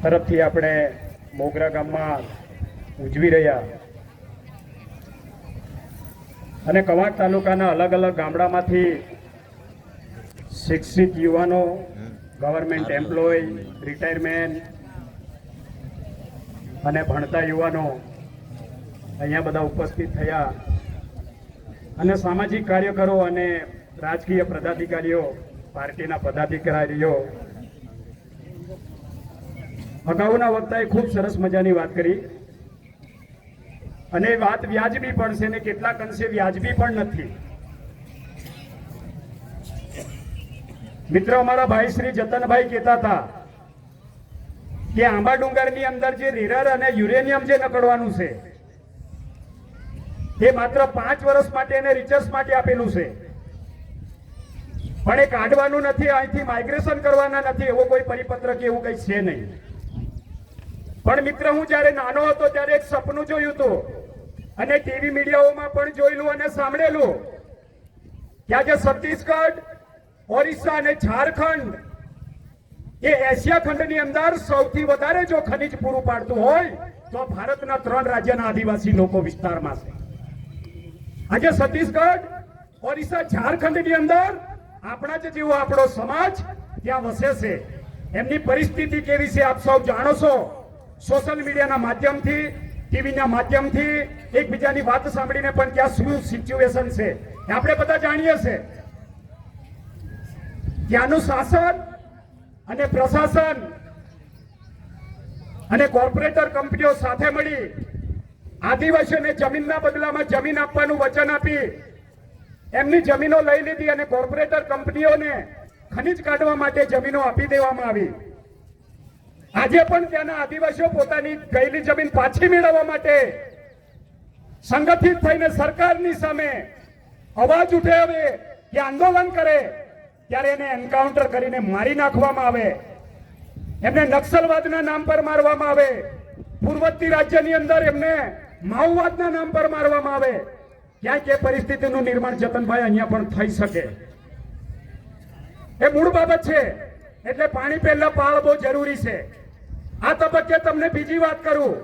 તરફથી આપણે મોગરા ગામમાં ઉજવી રહ્યા અને કવાંટ તાલુકાના અલગ અલગ ગામડામાંથી શિક્ષિત યુવાનો, ગવર્મેન્ટ એમ્પ્લોય, રિટાયરમેન્ટ અને ભણતા યુવાનો અહીંયા બધા ઉપસ્થિત થયા અને સામાજિક કાર્યકરો અને રાજકીય પદાધિકારીઓ, પાર્ટીના પદાધિકારીઓ અગાઉના વક્તાએ ખૂબ સરસ મજાની વાત કરી અને વાત વ્યાજબી પણ છે ને કેટલાક અંશે વ્યાજબી પણ નથી. મિત્રો, અમારા ભાઈ શ્રી જતનભાઈ કહેતા હતા કે આંબા ડુંગરની અંદર જે રીરર અને યુરેનિયમ જે નકળવાનું છે એ માત્ર 5 વર્ષ માટે અને રિસર્ચ માટે આપેલું છે, પણ એ કાઢવાનું નથી, અહીંથી માઇગ્રેશન કરવાના નથી, એવો કોઈ પરિપત્ર કે એવું કઈ છે નહીં. પણ મિત્ર, હું જ્યારે નાનો હતો ત્યારે એક સપનું જોયું હતું અને ટીવી મીડિયાઓમાં પણ જોયેલું અને સાંભળેલું કે આજે છત્તીસગઢ, ઓરિસ્સા અને ઝારખંડ એ એશિયા ખંડની અંદર સૌથી વધારે જો ખનિજ પૂરું પાડતું હોય તો ભારતના 3 રાજ્યના આદિવાસી લોકો વિસ્તારમાં છે. આજે છત્તીસગઢ, ઓરિસ્સા, ઝારખંડની અંદર આપણા જ જેવો આપણો સમાજ ત્યાં વસે છે. એમની પરિસ્થિતિ કેવી છે આપ સૌ જાણો છો. સોશિયલ મીડિયાના માધ્યમથી, ટીવીના માધ્યમથી એકબીજાની વાત સાંભળીને પણ ત્યાં શું સિચ્યુએશન છે એ આપણે બધા જાણીએ છીએ. ત્યાંનું શાસન અને પ્રશાસન અને કોર્પોરેટર કંપનીઓ સાથે મળી આદિવાસીઓને જમીનના બદલામાં જમીન આપવાનું વચન આપી એમની જમીનો લઈ લીધી અને કોર્પોરેટર કંપનીઓને ખનિજ કાઢવા માટે જમીનો આપી દેવામાં આવી. આજે પણ ત્યાંના આદિવાસીઓ પોતાની ગયેલી જમીન પાછી મેળવવા માટે સંગઠિત થઈને સરકારની સામે અવાજ ઉઠાવે કે આંદોલન કરે ત્યારે એને એન્કાઉન્ટર કરીને મારી નાખવામાં આવે, એમને નક્સલવાદના નામ પર મારવામાં આવે, પૂર્વોત્તર રાજ્યની અંદર એમને માઓવાદના નામ પર મારવામાં આવે. ક્યાંક એ પરિસ્થિતિનું નિર્માણ જતનભાઈ અહીંયા પણ થઈ શકે એ મૂળ બાબત છે. એટલે પાણી પહેલા પાળ બહુ જરૂરી છે. આ તબક્કે તમને બીજી વાત કરું,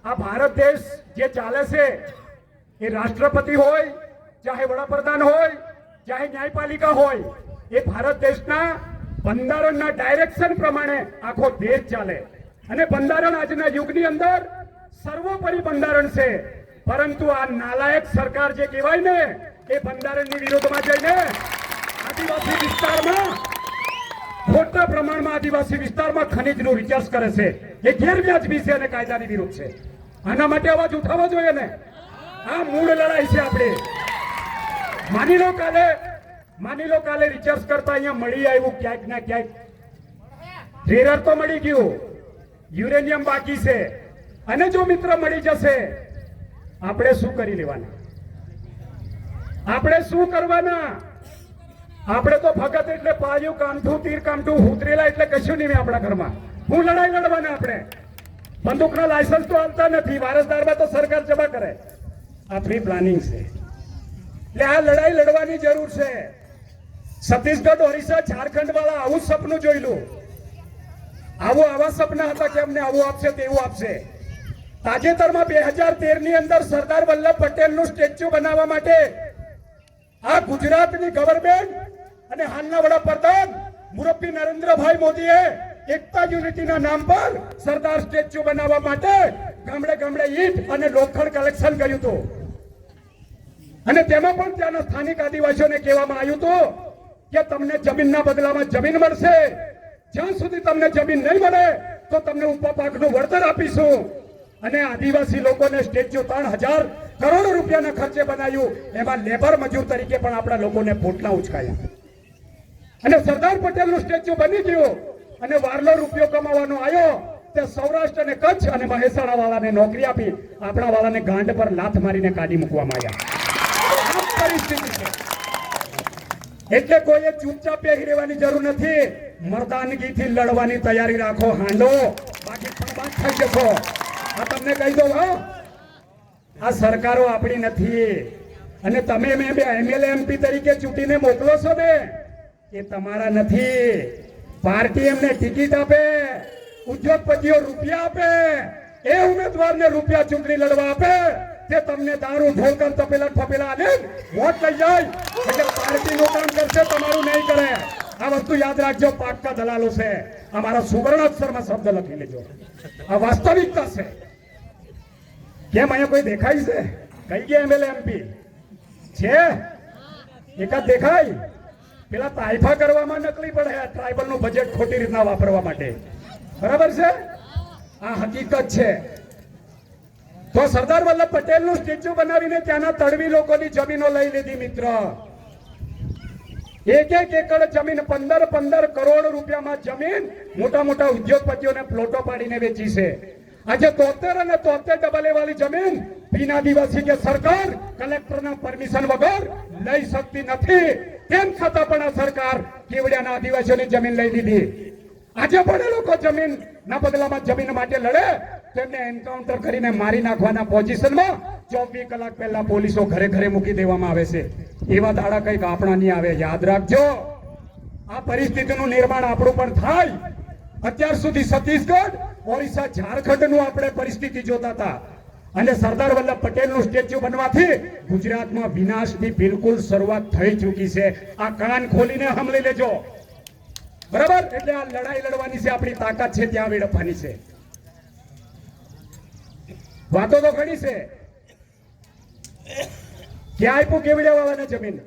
આ ભારત દેશ જે ચાલે છે એ રાષ્ટ્રપતિ હોય, ચાહે વડાપ્રધાન હોય, ચાહે ન્યાયપાલિકા હોય, એ ભારત દેશના બંધારણના ડાયરેક્શન પ્રમાણે આખો દેશ ચાલે અને બંધારણ આજના યુગની અંદર સર્વોપરી બંધારણ છે. પરંતુ આ નાલાયક સરકાર જે કહેવાય ને એ બંધારણની વિરુદ્ધમાં જઈને આદિવાસી વિસ્તારમાં મોટા પ્રમાણમાં આદિવાસી વિસ્તારમાં ખનીજનું રિસર્ચ કરે છે. એ ગેરવ્યાજબી છે અને કાયદાની વિરુદ્ધ છે. આના માટે અવાજ ઉઠાવવો જોઈએ ને. આ મૂળ લડાઈ છે આપણે. માની લો કાલે રિસર્ચ કરતા અહીંયા મળી આવ્યું ક્યાંક ના ક્યાંક, રેરર તો મળી ગયું, યુરેનિયમ બાકી છે અને જો મિત્ર મળી જશે, આપણે શું કરી લેવાના? આપણે શું કરવાના? આપણે તો ભગત એટલે પાયું કામઠું, તીર કામઠું, ઉતરેલા એટલે કશું નહીં આપણા ઘરમાં. હું લડાઈ લડવાના? આપણે બંદૂકના લાયસન્સ તો આવતા નથી, વારસદારમાં તો સરકાર જમા કરે. આ પ્રી પ્લાનિંગ છે. એટલે આ લડાઈ લડવાની જરૂર છે. છત્તીસગઢ, ઓરિસ્સા, ઝારખંડ વાળા આવું સપનું જોયેલું, આવા સપના હતા કે અમને આવું આપશે, તેવું આપશે. તાજેતરમાં 2013 ની અંદર સરદાર વલ્લભ પટેલનું સ્ટેચ્યુ બનાવવા માટે આ ગુજરાતની ગવર્મેન્ટ અને હાલના વડાપ્રધાન મુરબ્બી નરેન્દ્રભાઈ મોદીએ એકતા યુનિટીના નામ પર સરદાર સ્ટેચ્યુ બનાવવા માટે ગામડે ગામડે ઈંટ અને લોખંડ કલેક્શન કર્યું હતું અને તેમાં પણ ત્યાંના સ્થાનિક આદિવાસીઓને કહેવામાં આવ્યું હતું કે તમને જમીનના બદલામાં જમીન મળશે, જ્યાં સુધી તમને જમીન નહીં મળે તો તમને ઉપા પાકનું વળતર આપીશું. અને આદિવાસી લોકોને સ્ટેચ્યુ 3000 કરોડ રૂપિયાના ખર્ચે બનાવ્યું. એમાં લેબર મજૂર તરીકે પણ આપણા લોકોને પોટલા ઉચકાયા અને સરદાર પટેલનું સ્ટેચ્યુ બની ગયું અને વારલો રૂપિયો કમાવાનો આવ્યો તે સૌરાષ્ટ્ર અને કચ્છ અને મહેસાણા વાળાને નોકરી આપી, આપણા વાળાને ગાંડ પર લાથ મારીને કાઢી મૂકવામાં આવ્યા. આ પરિસ્થિતિ છે. એટલે કોઈએ ચૂપચાપ બેસી રહેવાની જરૂર નથી. મર્દાનગીથી લડવાની તૈયારી રાખો. હાંડો બાકી બરબાદ થઈ જશો. આ તમને કહી દઉં, આ સરકારો આપણી નથી અને તમે મેં MLA MP તરીકે ચૂંટીને મોકલો છો ને, એ તમારા નથી. પાર્ટી એમને ટિકિટ આપે, ઉદ્યોગપતિઓ રૂપિયા આપે, એ ઉમેદવારને રૂપિયા ચૂંટણી લડવા આપે તે તમને દારૂ ઢોલકન તપેલા ફપેલા આલે વોટ લઈ જાય એટલે પાર્ટીનું કામ કરશે, તમારું નહીં કરે. આ વસ્તુ યાદ રાખજો, પાક્કા દલાલો છે. અમારા સુવર્ણાક્ષરમાં શબ્દ લખી લેજો. આ વાસ્તવિકતા છે. કેમ અહીંયા કોઈ દેખાય છે? કઈ ગયા એમએલએ એમપી છે? એકાદ દેખાય? પેલા તાઇફા કરવામાં નકલી પડે, ટ્રાઇબલ નું બજેટ ખોટી રીતના વાપરવા માટે. બરાબર છે? આ હકીકત છે. તો સરદાર વલ્લભ પટેલ નું સ્ટેચ્યુ બનાવીને ત્યાંના તળવી લોકોની જમીનો લઈ લીધી મિત્ર. એક એકડ જમીન 15 કરોડ રૂપિયામાં જમીન મોટા મોટા ઉદ્યોગપતિઓને પ્લોટો પાડીને વેચી છે. આજે 73 અને 73 વાળી જમીન બિન આદિવાસી કે સરકાર કલેક્ટરના પરમિશન વગર લઈ શકતી નથી. તેમ છતાં પણ આ સરકાર કેવડિયાના આદિવાસીઓની જમીન લઈ લીધી. આજે પણ એ લોકો જમીન ના બદલામાં જમીન માટે લડે, તેમને એન્કાઉન્ટર કરીને મારી નાખવાના પોઝિશનમાં 24 કલાક પહેલા પોલીસો ઘરે ઘરે મૂકી દેવામાં આવે છે. એવા દાડા કઈક આપણા નહીં આવે. યાદ રાખજો, આ પરિસ્થિતિનું નિર્માણ આપણું પણ થાય. અત્યાર સુધી છત્તીસગઢ, ઓરિસ્સા, ઝારખંડનું આપણે પરિસ્થિતિ જોતા હતા અને સરદાર વલ્લભ પટેલનું સ્ટેચ્યુ બનવાથી ગુજરાતમાં વિનાશની બિલકુલ શરૂઆત થઈ ચૂકી છે. આ કાન ખોલીને સાંભળી લેજો. બરાબર? એટલે આ લડાઈ લડવાની છે, આપણી તાકાત છે ત્યાં વેડફવાની છે. વાતો તો ઘણી છે. ક્યાં આપ્યું કેવડિયા વાળાને જમીન?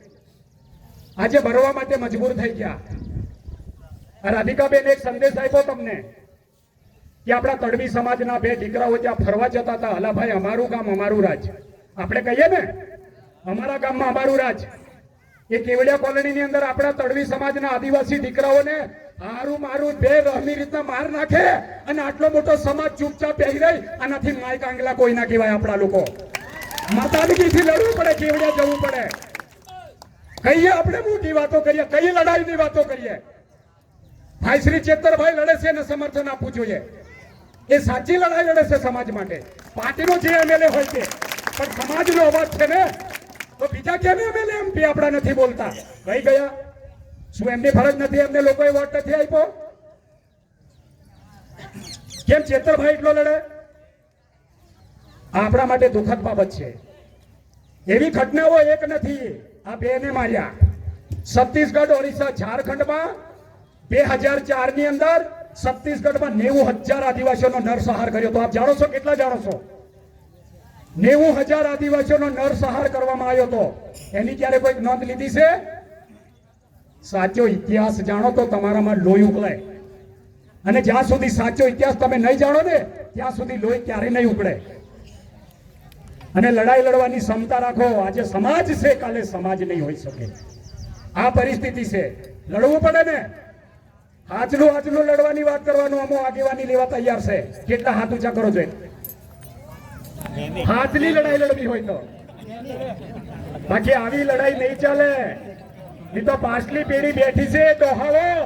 આજે ભરવા માટે મજબૂર થઈ ગયા. રાધિકાબેન એક સંદેશ આપ્યો તમને કે આપણા તડવી સમાજના 2 દીકરાઓ ત્યાં ફરવા જતા હતા. હલાભાઈ, અમારું ગામ અમારું રાજ. આપણે કહીએ ને, અમારા ગામમાં અમારું રાજ. એ કેવડિયા કોલોનીની અંદર આપણા તડવી સમાજના આદિવાસી દીકરાઓને હારું મારું બે રહમી રીતના માર નાખે અને આટલો મોટો સમાજ ચૂપચાપ બેહી રહી. આનાથી માઈક આંગલા કોઈ ના કહેવાય. આપણા લોકો માતાનગીથી લડવું પડે, કેવડિયા જવું પડે. કહીએ આપણે મોટી વાતો કરીએ, કઈ લડાઈની વાતો કરીએ. ભાઈ શ્રી ચેતરભાઈ લડે છે ને સમર્થન આપવું જોઈએ. એ સાચી લડાઈ લડે છે સમાજ માટે. પાર્ટીનો જે એમએલએ હોય છે, પણ સમાજનો અવાજ છે ને, તો બીજા કેમ એમએલએ એમપી આપણા નથી બોલતા? કઈ ગયા? શું એમની ફરજ નથી? એમને લોકોએ વોટ નથી આપ્યો? કેમ ચેતરભાઈ એટલો લડે? આપણા માટે દુઃખદ બાબત છે. એવી ઘટનાઓ એક નથી, આ બેને માર્યા. છત્તીસગઢ, ઓરિસ્સા, ઝારખંડમાં 2004 ની અંદર છત્તીસગઢમાં 90,000 આદિવાસીઓનો નરસંહાર કર્યો. તો આપ જાણો છો? કેટલા જાણો છો? 90,000 આદિવાસીઓનો નરસંહાર કરવામાં આવ્યો હતો. એની ક્યારે કોઈ નોંધ લીધી છે? સાચો ઇતિહાસ જાણો તો તમારામાં લોહી ઉકળે. અને જ્યાં સુધી સાચો ઇતિહાસ તમે નહીં જાણો ને, ત્યાં સુધી લોહી ક્યારેય નહીં ઉકળે. અને લડાઈ લડવાની ક્ષમતા રાખો. આજે સમાજ છે, કાલે સમાજ નહીં હોઈ શકે. આ પરિસ્થિતિ છે. લડવું પડે ને. આજનું લડવાની વાત કરવાનું અમો આગેવાની લેવા તૈયાર છે. કેટલા હાથ ઊંચા કરો છો? હાથની લડાઈ લડવી હોય તો. બાકી આવી લડાઈ નહીં ચાલે. એ તો પાછલી પેઢી બેઠી છે. ડોહાઓ,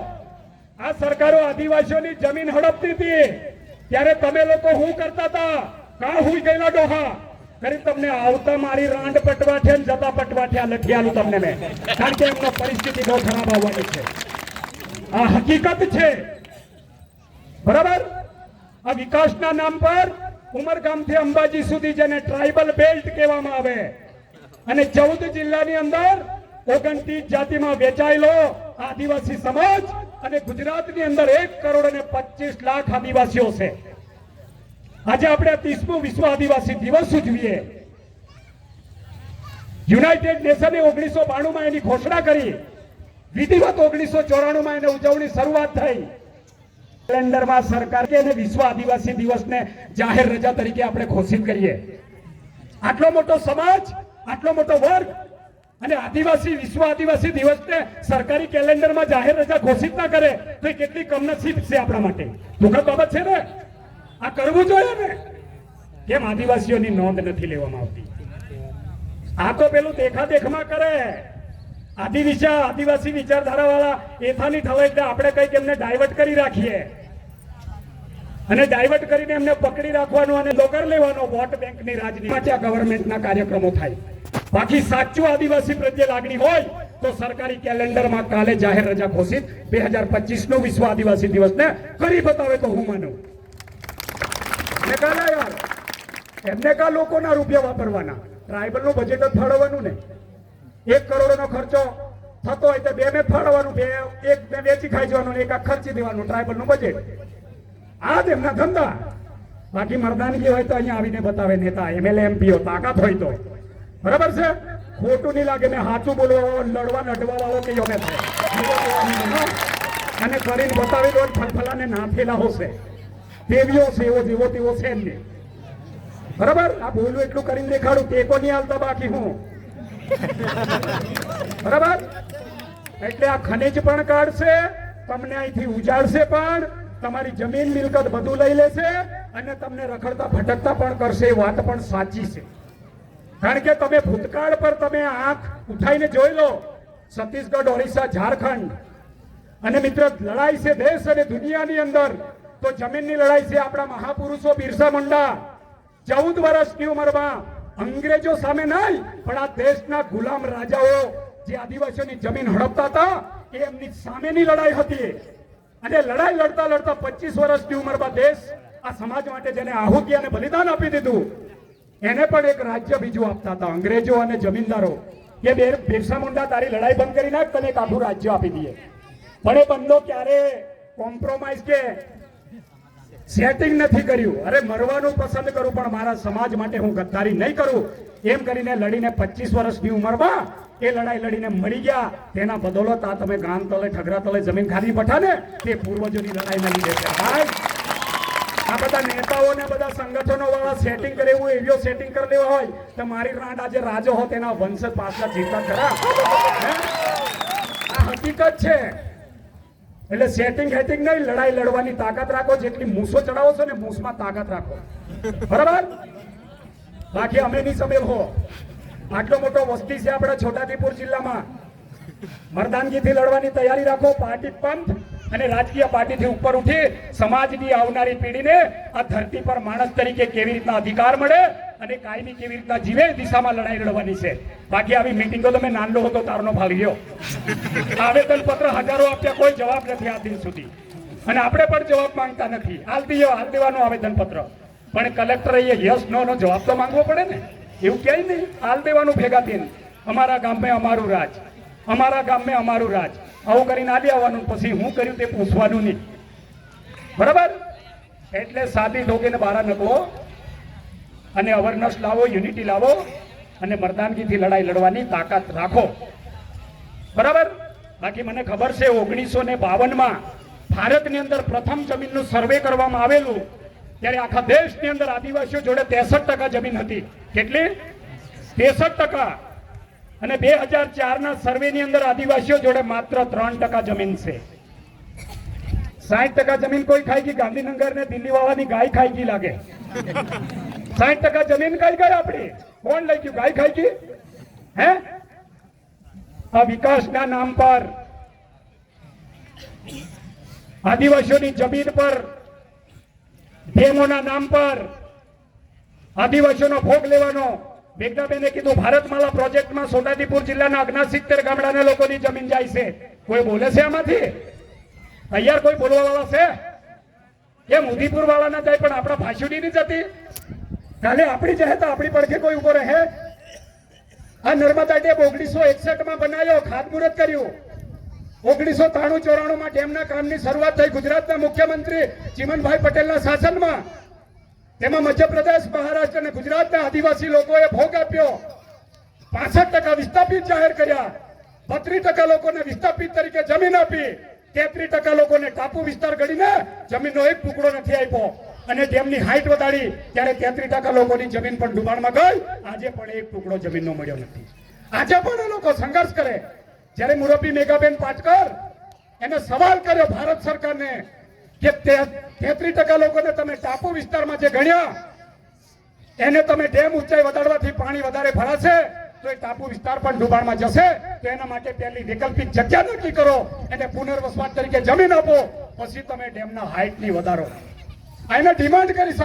આ સરકારો આદિવાસીઓની જમીન હડપતી હતી ત્યારે તમે લોકો શું કરતા હતા? કાં હુઈ ગયેલા ડોહા કરી તમને આવતા મારી રાંડ પટવાઠે જતા પટવાઠ્યા લઠિયાલું તમને મેં. કારણ કે એમનો પરિસ્થિતિ બહુ ખરાબ આવવાની છે. આ હકીકત છે. બરાબર? આ વિકાસના નામ પર ઉમરગામથી અંબાજી સુધી જેને ટ્રાઇબલ બેલ્ટ કહેવામાં આવે અને 14 જિલ્લાની અંદર 29 જાતિમાં વેચાયેલો આદિવાસી સમાજ અને ગુજરાતની અંદર 1,25,00,000 આદિવાસીઓ છે. આજે આપણે 30મો વિશ્વ આદિવાસી દિવસ ઉજવીએ. યુનાઇટેડ નેશને 1992માં એની ઘોષણા કરી. વિધિવત 1994માં એને ઉજવણી શરૂઆત થઈ. કેલેન્ડરમાં સરકાર કે વિશ્વ આદિવાસી દિવસને જાહેર રજા તરીકે આપણે ઘોષિત કરીએ. આટલો મોટો સમાજ, આટલો મોટો વર્ગ અને આદિવાસી વિશ્વ આદિવાસી દિવસને સરકારી કેલેન્ડરમાં જાહેર રજા ઘોષિત ના કરે તો એ કેટલી કમનસીબ છે આપણા માટે. દુઃખદ બાબત છે ને. આ કરવું જોઈએ ને. કેમ આદિવાસીઓની નોંધ નથી લેવામાં આવતી? આ તો પેલું દેખાદેખમાં કરે. આદિવાસી વિચારધારા વાળા એથાની થવાય એટલે આપણે કઈક એમને ડાયવર્ટ કરી રાખીએ અને ડાયવર્ટ કરીને એમને પકડી રાખવાનું અને લોકર લેવાનો વોટ બેંકની રાજનીતિ માટે આ ગવર્નમેન્ટના કાર્યક્રમો થાય. બાકી સાચું આદિવાસી પ્રત્યે લાગણી હોય તો સરકારી કેલેન્ડરમાં કાલે જાહેર રજા ઘોષિત 2025 નો વિશ્વ આદિવાસી દિવસને કરી બતાવે તો હું માનું. ને કાલે યાર એમને કા લોકોના રૂપિયા વાપરવાના, ટ્રાઇબલનું બજેટ જ ફાળવવાનું ને. 1 કરોડનો ખર્ચો થતો હોય તો 2 ને ફાળવવાનું, 1 ને વેચી ખાઈ જવાનું, 1 ખર્ચી દેવાનું ટ્રાઇબલનું બજેટ. આ જ એમના ધંધા. બાકી મર્દાનગી હોય તો અહીંયા આવીને બતાવે નેતા, એમએલએ એમપીઓ, તાકાત હોય તો. બરાબર છે? ખોટું નહીં લાગે. ને સાચું બોલવા વાળો, લડવા નડવા વાળો કે યોગે થાય અને કરીને બતાવી દો. ફલફલાને ના ફેલા હશે તેવીઓ છે, એવો જેવો તેવો છે એમને. બરાબર? આ બોલું એટલું કરીને દેખાડું, ટેકો નહીં હાલતા બાકી હું. બરાબર? એટલે આ ખનીજ પણ કાઢશે, તમને અહીંથી ઉજાડશે, પણ તમારી જમીન મિલકત બધું લઈ લેશે અને તમને રખડતા ભટકતા પણ કરશે. એ વાત પણ સાચી છે. કારણ કે તમે ભૂતકાળ પર તમે આંખ ઉઠાઈને જોઈ લો. છત્તીસગઢ, ઓરિસ્સા, ઝારખંડ અને મિત્ર લડાઈ છે દેશ અને દુનિયાની અંદર, તો જમીનની લડાઈ છે. આપણા મહાપુરુષો બિરસા મુંડા 14 વર્ષની ઉંમરમાં અંગ્રેજો સામે નહીં, પણ આ દેશના ગુલામ રાજાઓ જે આદિવાસીઓની જમીન હડપતા હતા એ એમની સામેની લડાઈ હતી. અને લડાઈ લડતા લડતા 25 વર્ષની ઉંમરમાં દેશ આ સમાજ માટે જેને આહુતિ અને બલિદાન આપી દીધું, એને પણ એક રાજ્ય બીજું આપતા હતા અંગ્રેજો અને જમીનદારો. કે બિરસા મુંડા તારી લડાઈ બંધ કરી નાખ, તને એક આખું રાજ્ય આપી દઈએ. પણ એ બંધો ક્યારે કોમ્પ્રોમાઇઝ કે સેટિંગ નથી કર્યું. અરે મરવાનું પસંદ કરું પણ મારા સમાજ માટે હું ગદ્દારી નહીં કરું, એમ કરીને લડીને 25 વર્ષની ઉંમરમાં એ લડાઈ લડીને મરી ગયા. તેના બદોલત આ તમે ગામ તલે ઠગરા તલે જમીન ખાધી પઠા ને તે પૂર્વજોની લડાઈના લીધે છે. ભાઈ આ બધા નેતાઓને બધા સંગઠનો વાળા સેટિંગ કરે એવું એવો સેટિંગ કરી લેવા હોય તો મારી રાંડ આજે રાજો હોત એના વંશ પાછલા જીવતા ખરા. આ હકીકત છે. એટલે સેટિંગ હેટિંગ નહીં, લડાઈ લડવાની તાકાત રાખો. જેટલી મૂસો ચડાવો છો ને મૂસમાં તાકાત રાખો. બરાબર? બાકી અમે નહીં સમેલ હો. આટલો મોટો વસ્તી છે આપણા છોટાઉદેપુર જિલ્લામાં. મર્દાનગીથી લડવાની તૈયારી રાખો. પાર્ટી પંથ અને રાજકીય પાર્ટીથી ઉપર ઉઠી સમાજની આવનારી પેઢીને આ ધરતી પર માણસ તરીકે કેવી રીતના અધિકાર મળે અને કાયમી કેવી રીતના જીવે દિશામાં લડાઈ લડવાની છે. બાકી આવી મિટિંગો તમે નાનલો હતો તારનો ભાગ લ્યો. આવેદન પત્ર હજારો આપ્યા, કોઈ જવાબ નથી આ દિન સુધી. અને આપણે પણ જવાબ માંગતા નથી. હાલ દેવાનું આવેદન પત્ર, પણ કલેક્ટરે યસ નો નો જવાબ તો માંગવો પડે ને. એવું ક્યાંય નહીં. હાલ દેવાનું ભેગા થઈને અમારા ગામમાં અમારું રાજ, અમારા ગામમાં અમારું રાજ, આવું કરીને આલી આવવાનું. પછી હું કર્યું તે પૂછવાનું નહીં. બરાબર? એટલે સાદી ઢોકીને બહાર નકવો અને અવેરનેસ લાવો, યુનિટી લાવો અને મર્દાનગીથી લડાઈ લડવાની તાકાત રાખો. બરાબર? બાકી મને ખબર છે 1952માં ભારતની અંદર પ્રથમ જમીનનું સર્વે કરવામાં આવેલું ત્યારે આખા દેશની અંદર આદિવાસીઓ જોડે 63% જમીન હતી. કેટલી? 63%. અને 2004ના સર્વેની અંદર આદિવાસીઓ જોડે માત્ર 3% જમીન છે. 60% જમીન કોઈ ખાઈ ગઈ? ગાંધીનગર ને દિલ્હી વાળાની ગાય ખાઈ ગઈ લાગે. 60% જમીન કઈ ગઈ આપણી? કોણ લઈ ગયું? ગાય ખાઈ ગઈ? હે? આ વિકાસના નામ પર આદિવાસીઓની જમીન પર, ડેમોના નામ પર આદિવાસીઓનો ભોગ લેવાનો. મેઘનાબેને કીધું ભારતમાલા પ્રોજેક્ટમાં છોટાઉદેપુર જિલ્લાના 69 ગામડાના લોકોની જમીન જાય છે. કોઈ બોલે છે આમાંથી? તૈયાર કોઈ બોલવા વાળા છે? કેમ ઉદયપુર વાળા ના જાય પણ આપણા ભાષુડી ની જતી? કાલે આપણી જાય તો આપણી પડખે કોઈ ઉભો રહે? આ નર્મદા ડેમ 1961માં બનાવ્યો, ખાતમુહૂર્ત કર્યું. 1993-94માં ડેમના કામની શરૂઆત થઈ ગુજરાતના મુખ્યમંત્રી ચીમનભાઈ પટેલના શાસનમાં. તેમાં મધ્યપ્રદેશ, મહારાષ્ટ્ર અને ગુજરાતના આદિવાસી લોકોએ ભોગ આપ્યો. 65% વિસ્થાપિત જાહેર કર્યા. 32% લોકોને વિસ્થાપિત તરીકે જમીન આપી. 33% લોકોને ટાપુ વિસ્તાર ગણીને જમીનનો એક ટુકડો નથી આપ્યો. અને ડેમની હાઈટ વધારી ત્યારે 33% લોકોની જમીન પણ ડુબાણમાં ગઈ. આજે પણ એક ટુકડો જમીનનો મળ્યો નથી. આજે પણ એ લોકો સંઘર્ષ કરે. જ્યારે મુરબ્બી મેઘાબેન પાટકર એને સવાલ કર્યો ભારત સરકારને કે 33% લોકોને તમે ટાપુ વિસ્તારમાં જે ગણ્યા એને તમે ડેમ ઊંચાઈ વધારવાથી પાણી વધારે ભરાશે તો એ ટાપુ વિસ્તાર પણ ડુબાણમાં જશે. તો એના માટે પહેલી વૈકલ્પિક જગ્યા નક્કી કરો, એને પુનર્વસવાટ તરીકે જમીન આપો, પછી તમે ડેમના હાઈટની વધારો. એને ડિમાન્ડ કરી.